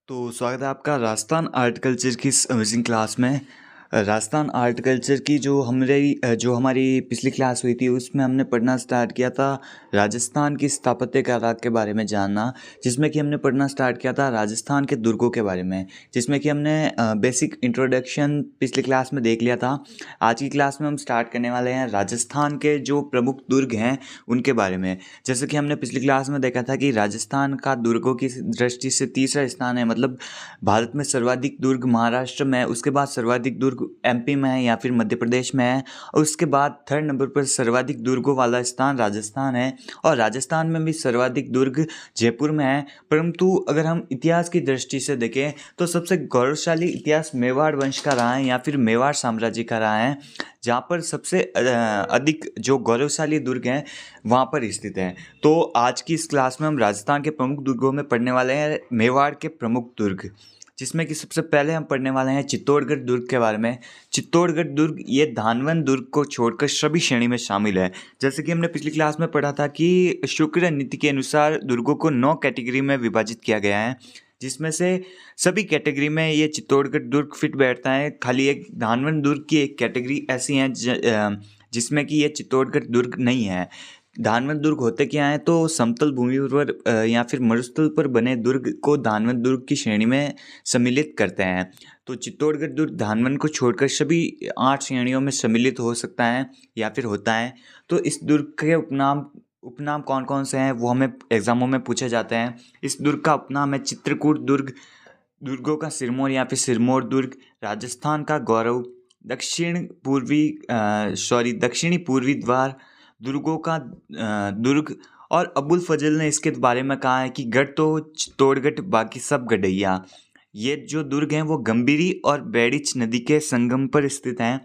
तो स्वागत है आपका राजस्थान आर्ट कल्चर की इस अमेजिंग क्लास में। राजस्थान आर्ट कल्चर की जो हमारी पिछली क्लास हुई थी उसमें हमने पढ़ना स्टार्ट किया था राजस्थान की स्थापत्य कला के बारे में जानना, जिसमें कि हमने पढ़ना स्टार्ट किया था राजस्थान के दुर्गों के बारे में, जिसमें कि हमने बेसिक इंट्रोडक्शन पिछली क्लास में देख लिया था। आज की क्लास में हम स्टार्ट करने वाले हैं राजस्थान के जो प्रमुख दुर्ग हैं उनके बारे में। जैसे कि हमने पिछली क्लास में देखा था कि राजस्थान का दुर्गों की दृष्टि से तीसरा स्थान है, मतलब भारत में सर्वाधिक दुर्ग महाराष्ट्र में है, उसके बाद सर्वाधिक दुर्ग एमपी में है या फिर मध्य प्रदेश में है, और उसके बाद थर्ड नंबर पर सर्वाधिक दुर्गों वाला स्थान राजस्थान है, और राजस्थान में भी सर्वाधिक दुर्ग जयपुर में है। परंतु अगर हम इतिहास की दृष्टि से देखें तो सबसे गौरवशाली इतिहास मेवाड़ वंश का रहा है या फिर मेवाड़ साम्राज्य का रहा है, जहाँ पर सबसे अधिक जो गौरवशाली दुर्ग हैं वहाँ पर स्थित है। तो आज की इस क्लास में हम राजस्थान के प्रमुख दुर्गों में पढ़ने वाले हैं मेवाड़ के प्रमुख दुर्ग, जिसमें कि सबसे पहले हम पढ़ने वाले हैं चित्तौड़गढ़ दुर्ग के बारे में। चित्तौड़गढ़ दुर्ग ये धानवन दुर्ग को छोड़कर सभी श्रेणी में शामिल है। जैसे कि हमने पिछली क्लास में पढ़ा था कि शुक्र नीति के अनुसार दुर्गों को 9 कैटेगरी में विभाजित किया गया है, जिसमें से सभी कैटेगरी में ये चित्तौड़गढ़ दुर्ग फिट बैठता है। खाली एक धानवन दुर्ग की एक कैटेगरी ऐसी है जिसमें कि ये चित्तौड़गढ़ दुर्ग नहीं है। धानवन दुर्ग होते क्या हैं, तो समतल भूमि पर या फिर मरुस्थल पर बने दुर्ग को धानवन दुर्ग की श्रेणी में सम्मिलित करते हैं। तो चित्तौड़गढ़ दुर्ग धानवन को छोड़कर सभी 8 श्रेणियों में सम्मिलित हो सकता है या फिर होता है। तो इस दुर्ग के उपनाम कौन कौन से हैं वो हमें एग्जामों में पूछे जाते हैं। इस दुर्ग का उपनाम है चित्रकूट दुर्ग, दुर्गों का सिरमौर या फिर सिरमौर दुर्ग, राजस्थान का गौरव, दक्षिणी पूर्वी द्वार, दुर्गों का दुर्ग। और अबुल फजल ने इसके बारे में कहा है कि गढ़ तो चित्तौड़गढ़ बाकी सब गढ़ैया। ये जो दुर्ग हैं वो गंभीरी और बेड़िच नदी के संगम पर स्थित हैं,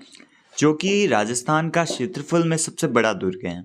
जो कि राजस्थान का क्षेत्रफल में सबसे बड़ा दुर्ग है,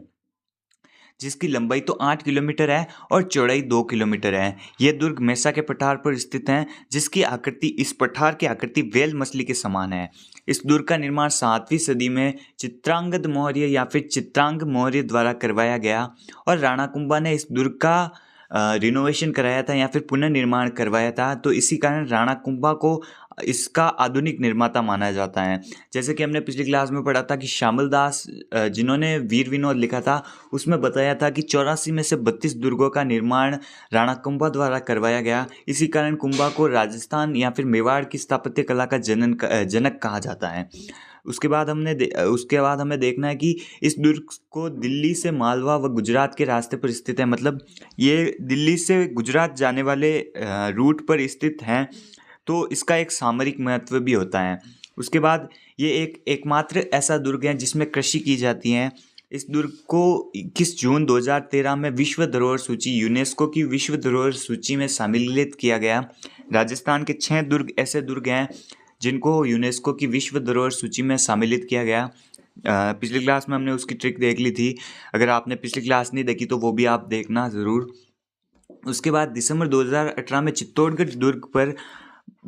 जिसकी लंबाई तो 8 किलोमीटर है और चौड़ाई 2 किलोमीटर है। यह दुर्ग मेसा के पठार पर स्थित है, जिसकी आकृति इस पठार की आकृति वेल मछली के समान है। इस दुर्ग का निर्माण 7वीं सदी में चित्रांगद मौर्य या फिर चित्रांग मौर्य द्वारा करवाया गया, और राणा कुंभा ने इस दुर्ग का रिनोवेशन कराया था या फिर पुनर्निर्माण करवाया था। तो इसी कारण राणा कुंभा को इसका आधुनिक निर्माता माना जाता है। जैसे कि हमने पिछली क्लास में पढ़ा था कि श्यामल दास जिन्होंने वीर विनोद लिखा था उसमें बताया था कि 84 में से 32 दुर्गों का निर्माण राणा कुंभा द्वारा करवाया गया। इसी कारण कुंभा को राजस्थान या फिर मेवाड़ की स्थापत्य कला का जनक कहा जाता है। उसके बाद हमें देखना है कि इस दुर्ग को दिल्ली से मालवा व गुजरात के रास्ते पर स्थित है, मतलब ये दिल्ली से गुजरात जाने वाले रूट पर स्थित हैं। तो इसका एक सामरिक महत्व भी होता है। उसके बाद ये एकमात्र ऐसा दुर्ग है जिसमें कृषि की जाती है। इस दुर्ग को 21 जून 2013 में विश्व धरोहर सूची यूनेस्को की विश्व धरोहर सूची में सम्मिलित किया गया। राजस्थान के 6 दुर्ग ऐसे दुर्ग हैं जिनको यूनेस्को की विश्व धरोहर सूची में सम्मिलित किया गया। पिछली क्लास में हमने उसकी ट्रिक देख ली थी, अगर आपने पिछली क्लास नहीं देखी तो वो भी आप देखना ज़रूर। उसके बाद दिसंबर 2018 में चित्तौड़गढ़ दुर्ग पर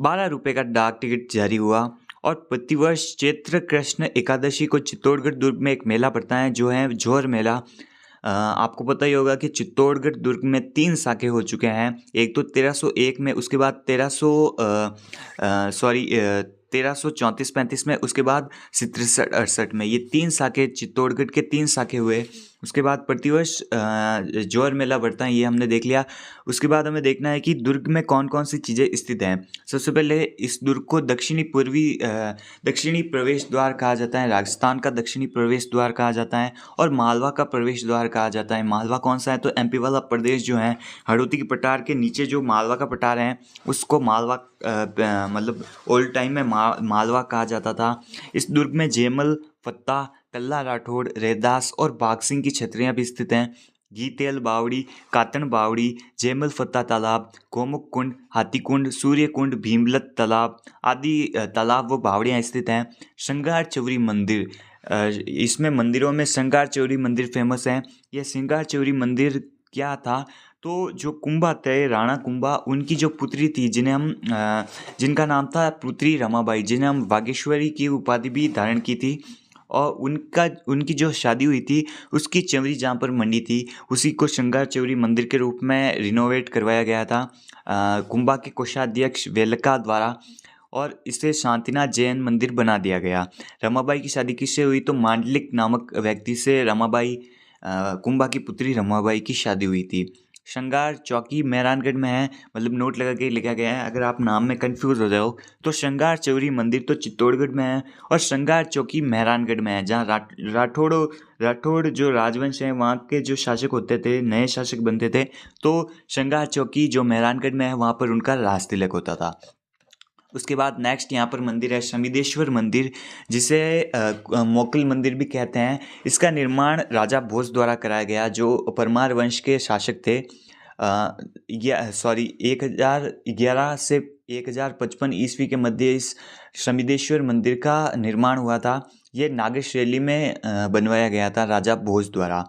12 रुपये का डाक टिकट जारी हुआ, और प्रतिवर्ष चैत्र कृष्ण एकादशी को चित्तौड़गढ़ दुर्ग में एक मेला पड़ता है जो है जोर मेला। आपको पता ही होगा कि चित्तौड़गढ़ दुर्ग में 3 शाखे हो चुके हैं। एक तो 1301 में, उसके बाद 1334-35 में, उसके बाद 67-68 में। ये 3 शाखे चित्तौड़गढ़ के 3 शाखे हुए। उसके बाद प्रतिवर्ष जोर मेला बढ़ता है, ये हमने देख लिया। उसके बाद हमें देखना है कि दुर्ग में कौन कौन सी चीज़ें स्थित हैं। सबसे पहले इस दुर्ग को दक्षिणी प्रवेश द्वार कहा जाता है, राजस्थान का दक्षिणी प्रवेश द्वार कहा जाता है, और मालवा का प्रवेश द्वार कहा जाता है। मालवा कौन सा है, तो एमपी वाला प्रदेश जो है, हड़ौती के पठार के नीचे जो मालवा का पठार है उसको मालवा मतलब ओल्ड टाइम में मालवा कहा जाता था। इस दुर्ग में जयमल, फत्ता, कल्ला राठौड़, रैदास और बाघ सिंह की छतरियाँ भी स्थित हैं। गीतेल बावड़ी, कातन बावड़ी, जयमल फत्ता तालाब, गोमुख कुंड, हाथी कुंड, सूर्य कुंड, भीमलत तालाब आदि तालाब व बावड़ियाँ स्थित हैं। श्रृंगार चौरी मंदिर, इसमें मंदिरों में श्रृंगार चौरी मंदिर फेमस है। यह श्रृंगार चौरी मंदिर क्या था, तो जो कुंभा थे, राणा कुंभा, उनकी जो पुत्री थी जिनका नाम था पुत्री रमाबाई, जिन्हें हम बागेश्वरी की उपाधि भी धारण की थी, और उनकी जो शादी हुई थी उसकी चंवरी जहाँ पर मंडी थी उसी को श्रृंगार चौरी मंदिर के रूप में रिनोवेट करवाया गया था कुंभा के कोषाध्यक्ष वेलका द्वारा, और इसे शांतिनाथ जैन मंदिर बना दिया गया। रमाबाई की शादी किससे हुई तो मांडलिक नामक व्यक्ति से रमाबाई कुंभा की पुत्री रमाबाई की शादी हुई थी। श्रृंगार चौकी मेहरानगढ़ में है, मतलब नोट लगा के लिखा गया है, अगर आप नाम में कंफ्यूज हो जाओ तो श्रृंगार चौरी मंदिर तो चित्तौड़गढ़ में है और श्रृंगार चौकी मेहरानगढ़ में है, जहाँ राठौड़ जो राजवंश है वहाँ के जो शासक होते थे, नए शासक बनते थे, तो श्रृंगार चौकी जो मेहरानगढ़ में है वहाँ पर उनका राज तिलक होता था। उसके बाद नेक्स्ट यहाँ पर मंदिर है शमिदेश्वर मंदिर, जिसे मोकल मंदिर भी कहते हैं। इसका निर्माण राजा भोज द्वारा कराया गया, जो परमार वंश के शासक थे। 1011 से 1055 ईस्वी के मध्य इस शमिदेश्वर मंदिर का निर्माण हुआ था। ये नागर शैली में बनवाया गया था राजा भोज द्वारा,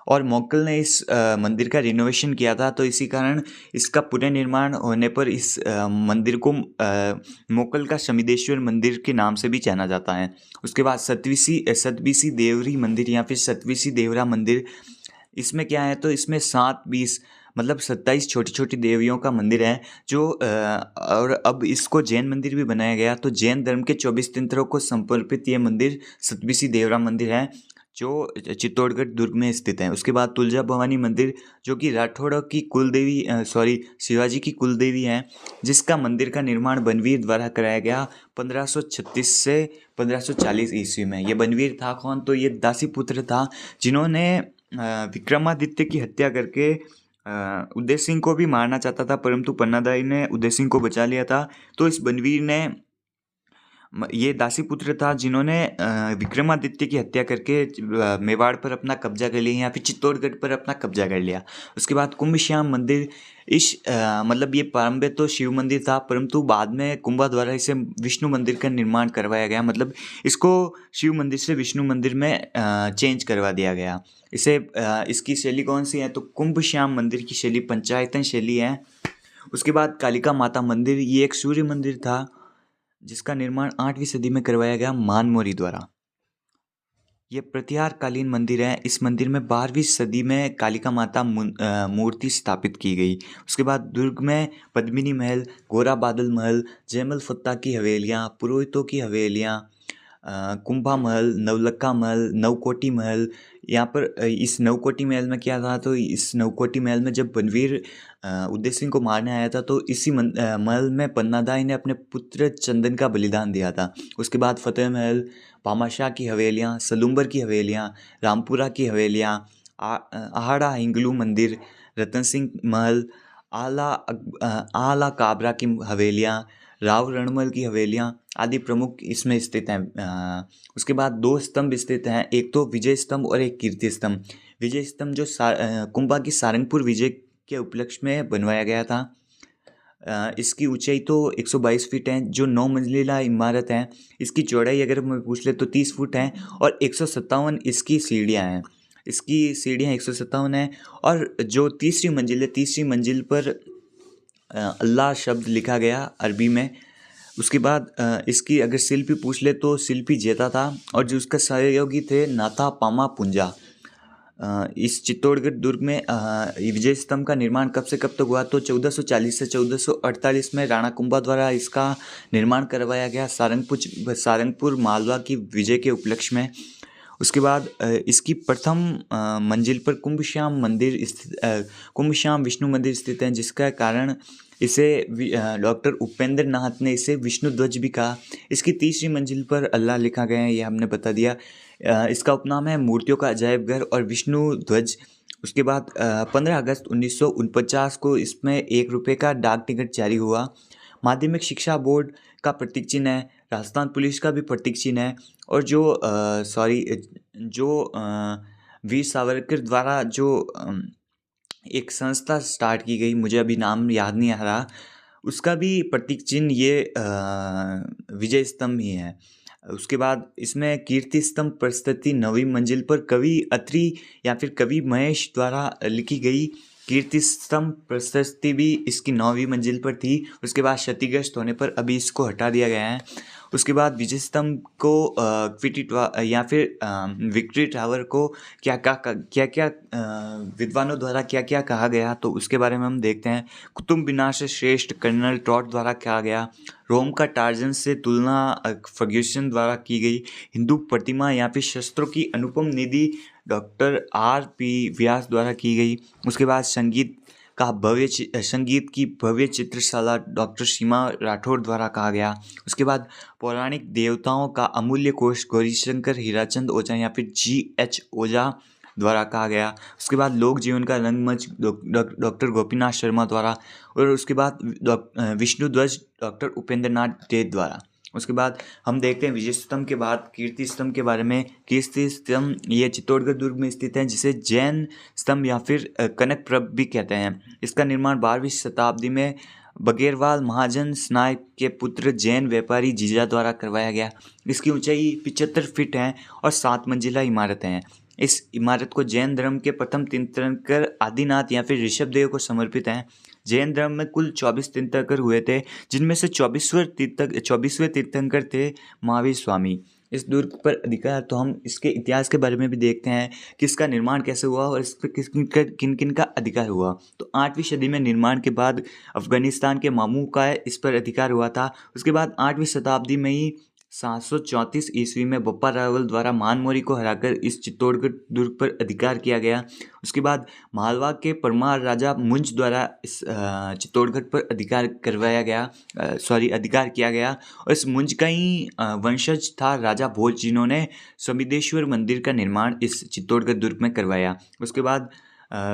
और मोकल ने इस मंदिर का रिनोवेशन किया था, तो इसी कारण इसका पुनर्निर्माण होने पर इस मंदिर को मोकल का शमिदेश्वर मंदिर के नाम से भी जाना जाता है। उसके बाद सतबीसी देवरी मंदिर या फिर सतबीसी देवरा मंदिर, इसमें क्या है तो इसमें 7-20 मतलब 27 छोटी छोटी देवियों का मंदिर है, जो और अब इसको जैन मंदिर भी बनाया गया। तो जैन धर्म के 24 तीर्थंकरों को समर्पित ये मंदिर सतबीसी देवरा मंदिर है, जो चित्तौड़गढ़ दुर्ग में स्थित है। उसके बाद तुलजा भवानी मंदिर, जो कि राठौड़ों की कुलदेवी शिवाजी की कुलदेवी है, जिसका मंदिर का निर्माण बनवीर द्वारा कराया गया 1536 से 1540 ईस्वी में। ये बनवीर था कौन तो ये दासी पुत्र था, जिन्होंने विक्रमादित्य की हत्या करके उदय सिंह को भी मारना चाहता था, परंतु पन्नादाई ने उदय सिंह को बचा लिया था। तो इस बनवीर ने ये दासी पुत्र था जिन्होंने विक्रमादित्य की हत्या करके मेवाड़ पर अपना कब्जा कर लिया या फिर चित्तौड़गढ़ पर अपना कब्जा कर लिया। उसके बाद कुंभश्याम मंदिर, मतलब ये प्रारंभ तो शिव मंदिर था, परंतु बाद में कुंभा द्वारा इसे विष्णु मंदिर का निर्माण करवाया गया, मतलब इसको शिव मंदिर से विष्णु मंदिर में चेंज करवा दिया गया। इसकी शैली कौन सी है तो कुंभश्याम मंदिर की शैली पंचायतन शैली है। उसके बाद कालिका माता मंदिर, ये एक सूर्य मंदिर था जिसका निर्माण 8वीं सदी में करवाया गया मानमोरी द्वारा। यह प्रतिहार कालीन मंदिर है। इस मंदिर में 12वीं सदी में कालिका माता मूर्ति स्थापित की गई। उसके बाद दुर्ग में पद्मिनी महल, गोरा बादल महल, जयमल फत्ता की हवेलियाँ, पुरोहितों की हवेलियाँ, कुंभा महल, नवलखा महल, नवकोटी महल। यहाँ पर इस नवकोटी महल में क्या था तो इस नवकोटी महल में जब बनवीर उदय सिंह को मारने आया था तो इसी महल में पन्नादाई ने अपने पुत्र चंदन का बलिदान दिया था। उसके बाद फतेह महल, भामाशाह की हवेलियाँ, सलूम्बर की हवेलियाँ, रामपुरा की हवेलियाँ, आहाड़ा हिंगलू मंदिर, रतन सिंह महल, आला काबरा की हवेलियाँ, राव रणमल की हवेलियाँ आदि प्रमुख इसमें स्थित हैं। उसके बाद 2 स्तंभ स्थित हैं, एक तो विजय स्तंभ और एक कीर्ति स्तंभ। विजय स्तंभ जो कुंभा की सारंगपुर विजय के उपलक्ष्य में बनवाया गया था। इसकी ऊंचाई तो 122 फीट है, जो 9 मंजिला इमारत है। इसकी चौड़ाई अगर मैं पूछ ले तो 30 फुट है और 157 इसकी सीढ़ियाँ हैं। इसकी सीढ़ियाँ 157 हैं और जो तीसरी मंजिल पर अल्लाह शब्द लिखा गया अरबी में। उसके बाद इसकी अगर शिल्पी पूछ ले तो शिल्पी जेता था और जो उसका सहयोगी थे नाथा पामा पुंजा। इस चित्तौड़गढ़ दुर्ग में विजय स्तंभ का निर्माण कब से कब तक हुआ तो 1440 से 1448 में राणा कुंभा द्वारा इसका निर्माण करवाया गया सारंगपुर मालवा की विजय के उपलक्ष्य में। उसके बाद इसकी प्रथम मंजिल पर कुंभश्याम विष्णु मंदिर स्थित है, जिसका कारण इसे डॉक्टर उपेंद्र नाथ ने इसे विष्णु ध्वज भी कहा। इसकी तीसरी मंजिल पर अल्लाह लिखा गया है, ये हमने बता दिया। इसका उपनाम है मूर्तियों का अजायब घर और विष्णु ध्वज। उसके बाद 15 अगस्त 1949 को इसमें 1 रुपये का डाक टिकट जारी हुआ। माध्यमिक शिक्षा बोर्ड का प्रतीक चिन्ह है, राजस्थान पुलिस का भी प्रतीक चिन्ह है और जो वीर सावरकर द्वारा जो एक संस्था स्टार्ट की गई, मुझे अभी नाम याद नहीं आ रहा, उसका भी प्रतीक चिन्ह ये विजय स्तंभ ही है। उसके बाद इसमें कीर्ति स्तंभ प्रस्तुति 9वीं मंजिल पर कवि अत्रि या फिर कवि महेश द्वारा लिखी गई कीर्ति स्तंभ प्रशस्ति भी इसकी 9वीं मंजिल पर थी। उसके बाद क्षतिग्रस्त होने पर अभी इसको हटा दिया गया है। उसके बाद विजय स्तंभ को या फिर विक्ट्री टावर को क्या क्या विद्वानों द्वारा क्या क्या कहा गया, तो उसके बारे में हम देखते हैं। कुतुब मीनार से श्रेष्ठ कर्नल ट्रॉट द्वारा कहा गया। रोम का टार्जन से तुलना फर्ग्यूसन द्वारा की गई। हिंदू प्रतिमा या फिर शस्त्रों की अनुपम निधि डॉक्टर R.P. व्यास द्वारा की गई। उसके बाद संगीत की भव्य चित्रशाला डॉक्टर सीमा राठौर द्वारा कहा गया। उसके बाद पौराणिक देवताओं का अमूल्य कोश गौरीशंकर हीराचंद ओझा या फिर G.H. ओझा द्वारा कहा गया। उसके बाद लोक जीवन का रंगमंच डॉक्टर गोपीनाथ शर्मा द्वारा, और उसके बाद विष्णु ध्वज डॉक्टर उपेंद्र नाथ डे द्वारा। उसके बाद हम देखते हैं विजय स्तंभ के बाद कीर्ति स्तंभ के बारे में। कीर्ति स्तंभ ये चित्तौड़गढ़ दुर्ग में स्थित है, जिसे जैन स्तंभ या फिर कनक प्रभ भी कहते हैं। इसका निर्माण 12वीं शताब्दी में बगेरवाल महाजन स्नायक के पुत्र जैन व्यापारी जीजा द्वारा करवाया गया। इसकी ऊंचाई 75 फीट है और 7 मंजिला इमारत है। इस इमारत को जैन धर्म के प्रथम तीर्थंकर आदिनाथ या फिर ऋषभदेव को समर्पित है। जैन धर्म में कुल 24 तीर्थंकर हुए थे, जिनमें से 24वें तीर्थंकर थे महावीर स्वामी। इस दुर्ग पर अधिकार, तो हम इसके इतिहास के बारे में भी देखते हैं कि इसका निर्माण कैसे हुआ और इस पर किन किन का अधिकार हुआ। तो 8वीं सदी में निर्माण के बाद अफगानिस्तान के मामू का इस पर अधिकार हुआ था। उसके बाद 8वीं शताब्दी में ही 734 ईस्वी में बप्पा रावल द्वारा मानमोरी को हराकर इस चित्तौड़गढ़ दुर्ग पर अधिकार किया गया। उसके बाद मालवा के परमार राजा मुंज द्वारा इस चित्तौड़गढ़ पर अधिकार किया गया। और इस मुंज का ही वंशज था राजा भोज, जिन्होंने सोमेश्वर मंदिर का निर्माण इस चित्तौड़गढ़ दुर्ग में करवाया। उसके बाद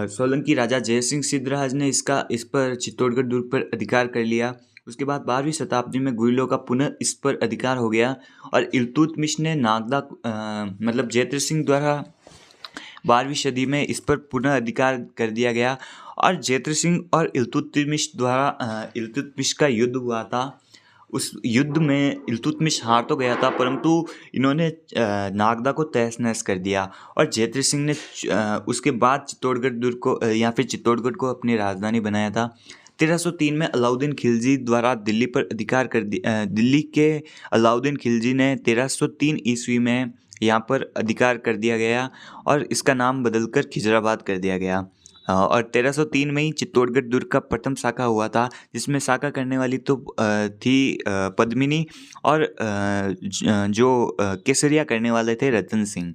सोलंकी राजा जयसिंह सिद्धराज ने इस पर चित्तौड़गढ़ दुर्ग पर अधिकार कर लिया। उसके बाद 12वीं शताब्दी में गुरिल्लों का पुनः इस पर अधिकार हो गया और इल्तुतमिश ने जयद्रथ सिंह द्वारा 12वीं सदी में इस पर पुनः अधिकार कर दिया गया। और जयद्रथ सिंह और इल्तुतमिश का युद्ध हुआ था। उस युद्ध में इल्तुतमिश हार तो गया था, परंतु इन्होंने नागदा को तहस नहस कर दिया। और जयद्रथ सिंह ने उसके बाद चित्तौड़गढ़ दुर्ग को या फिर चित्तौड़गढ़ को अपनी राजधानी बनाया था। 1303 में अलाउद्दीन खिलजी द्वारा दिल्ली के अलाउद्दीन खिलजी ने 1303 ईस्वी में यहाँ पर अधिकार कर दिया गया और इसका नाम बदलकर खिजराबाद कर दिया गया। और 1303 में ही चित्तौड़गढ़ दुर्ग का प्रथम शाखा हुआ था, जिसमें शाखा करने वाली तो थी पद्मिनी और जो केसरिया करने वाले थे रतन सिंह।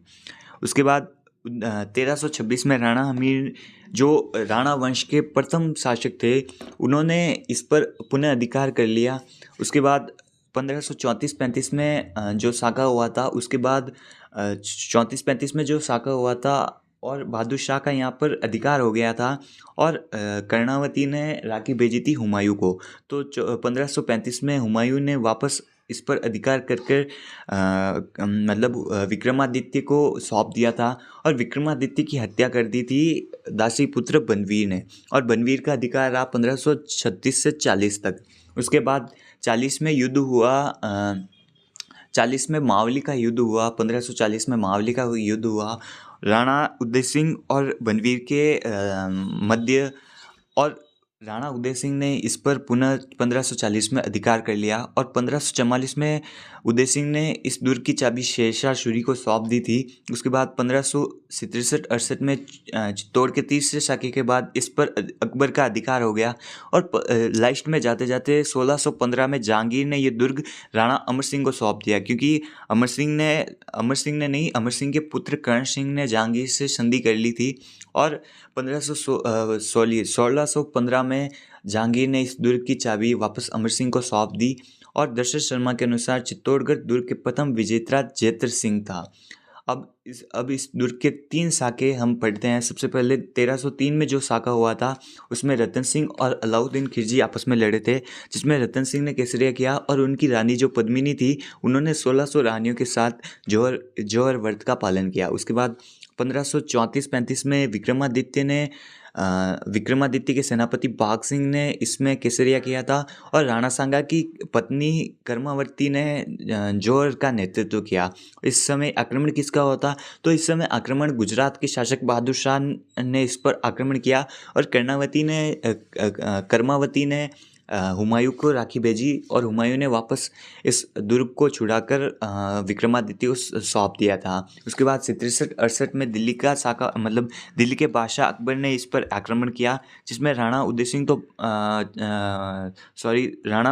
उसके बाद 1326 में राणा हमीर, जो राणा वंश के प्रथम शासक थे, उन्होंने इस पर पुनः अधिकार कर लिया। उसके बाद 1534-35 में जो शाखा हुआ था, उसके बाद 34-35 में जो शाखा हुआ था और बहादुर शाह का यहाँ पर अधिकार हो गया था और कर्णावती ने राखी भेजी थी हुमायूं को। तो 1535 में हुमायूं ने वापस इस पर अधिकार करके विक्रमादित्य को सौंप दिया था और विक्रमादित्य की हत्या कर दी थी दासी पुत्र बनवीर ने। और बनवीर का अधिकार रहा 1536 से 40 तक। उसके बाद 40 में युद्ध हुआ, 40 में मावली का युद्ध हुआ। 1540 में मावली का युद्ध हुआ राणा उदय सिंह और बनवीर के मध्य, और राणा उदय सिंह ने इस पर पुनः 1540 में अधिकार कर लिया। और 1544 में उदय सिंह ने इस दुर्ग की चाबी शेरशाह सूरी को सौंप दी थी। उसके बाद 1567-68 में चित्तौड़ के तीसरे शाखे के बाद इस पर अकबर का अधिकार हो गया। और लास्ट में जाते जाते 1615 में जहांगीर ने ये दुर्ग राणा अमर सिंह को सौंप दिया, क्योंकि अमर सिंह के पुत्र कर्ण सिंह ने जहांगीर से संधि कर ली थी। और 1615 में जहांगीर ने इस दुर्ग की चाबी वापस अमर सिंह को सौंप दी। और दशरथ शर्मा के अनुसार चित्तौड़गढ़ दुर्ग के प्रथम विजेता जयद्रथ सिंह था। अब इस दुर्ग के 3 शाखे हम पढ़ते हैं। सबसे पहले 1303 में जो शाखा हुआ था, उसमें रतन सिंह और अलाउद्दीन खिलजी आपस में लड़े थे, जिसमें रतन सिंह ने केसरिया किया और उनकी रानी जो पद्मिनी थी, उन्होंने 1600 रानियों के साथ जौहर व्रत का पालन किया। उसके बाद 1534-35 में विक्रमादित्य ने विक्रमादित्य के सेनापति भाग सिंह ने इसमें केसरिया किया था और राणा सांगा की पत्नी कर्मावती ने जौहर का नेतृत्व किया। इस समय आक्रमण किसका होता? तो इस समय आक्रमण गुजरात के शासक बहादुर शाह ने इस पर आक्रमण किया और कर्मावती ने हुमायूं को राखी भेजी और हुमायूं ने वापस इस दुर्ग को छुड़ाकर विक्रमादित्य को सौंप दिया था। उसके बाद 67-68 में दिल्ली का साका मतलब दिल्ली के बादशाह अकबर ने इस पर आक्रमण किया, जिसमें राणा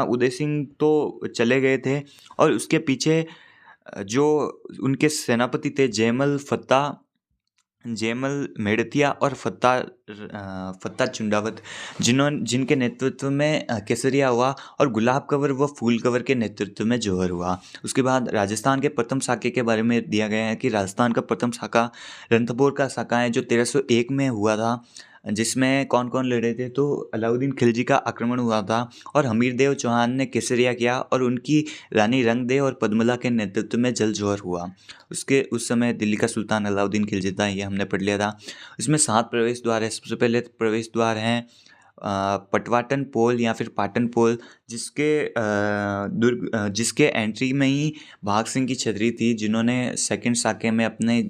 उदय सिंह तो चले गए थे और उसके पीछे जो उनके सेनापति थे जयमल मेड़तिया और फत्ता चुंडावत, जिनके नेतृत्व में केसरिया हुआ और गुलाब कंवर व फूल कंवर के नेतृत्व में जौहर हुआ। उसके बाद राजस्थान के प्रथम साके के बारे में दिया गया है कि राजस्थान का प्रथम साका रणथंभौर का साका है जो 1301 में हुआ था, जिसमें कौन कौन लड़े थे? तो अलाउद्दीन खिलजी का आक्रमण हुआ था और हमीरदेव चौहान ने केसरिया किया और उनकी रानी रंगदेव और पद्मला के नेतृत्व में जल जौहर हुआ। उस समय दिल्ली का सुल्तान अलाउद्दीन खिलजी था, ये हमने पढ़ लिया था। इसमें 7 प्रवेश द्वार है। सबसे पहले प्रवेश द्वार हैं पटवाटन पोल या फिर पाटन पोल, जिसके एंट्री में ही भाग सिंह की छतरी थी, जिन्होंने सेकंड साके में अपने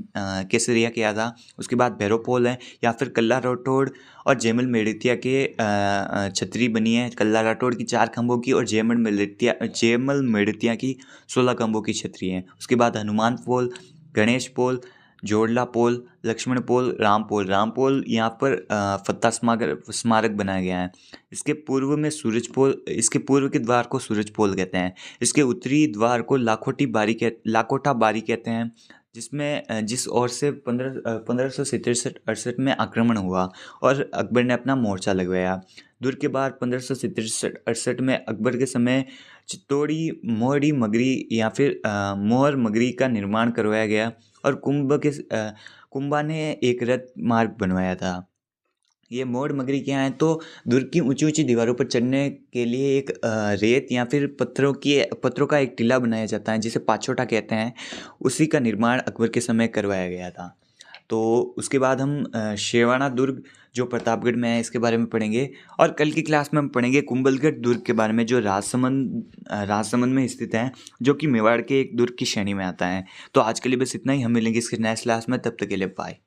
केसरिया किया था। उसके बाद भैरव पोल है या फिर कल्ला राठौड़ और जयमल मेड़तिया के छतरी बनी है। कल्ला राठौड़ की 4 खंभों की और जयमल मेड़तिया की 16 खंभों की छतरी है। उसके बाद हनुमान पोल, गणेश पोल, जोड़ला पोल, लक्ष्मण पोल, राम पोल यहाँ पर फत्ता स्मारक बनाया गया है। इसके पूर्व के द्वार को सूरज पोल कहते हैं। इसके उत्तरी द्वार को लाखोटा बारी कहते हैं, जिस ओर से 1567-68 में आक्रमण हुआ और अकबर ने अपना मोर्चा लगवाया। दुर्ग के बाहर 1567-68 में अकबर के समय चित्तौड़ी मोहरी मगरी या फिर मोहर मगरी का निर्माण करवाया गया और कुंभा ने एक रथ मार्ग बनवाया था। ये मोड़ मगरी क्या है? तो दुर्ग की ऊंची ऊंची दीवारों पर चढ़ने के लिए एक रेत या फिर पत्थरों का एक टीला बनाया जाता है, जिसे पाछोटा कहते हैं। उसी का निर्माण अकबर के समय करवाया गया था। तो उसके बाद हम शेवाना दुर्ग जो प्रतापगढ़ में है इसके बारे में पढ़ेंगे और कल की क्लास में हम पढ़ेंगे कुंभलगढ़ दुर्ग के बारे में, जो राजसमंद में स्थित है, जो कि मेवाड़ के एक दुर्ग की श्रेणी में आता है। तो आज के लिए बस इतना ही। हम मिलेंगे इसके नेक्स्ट क्लास में, तब तक के लिए बाय।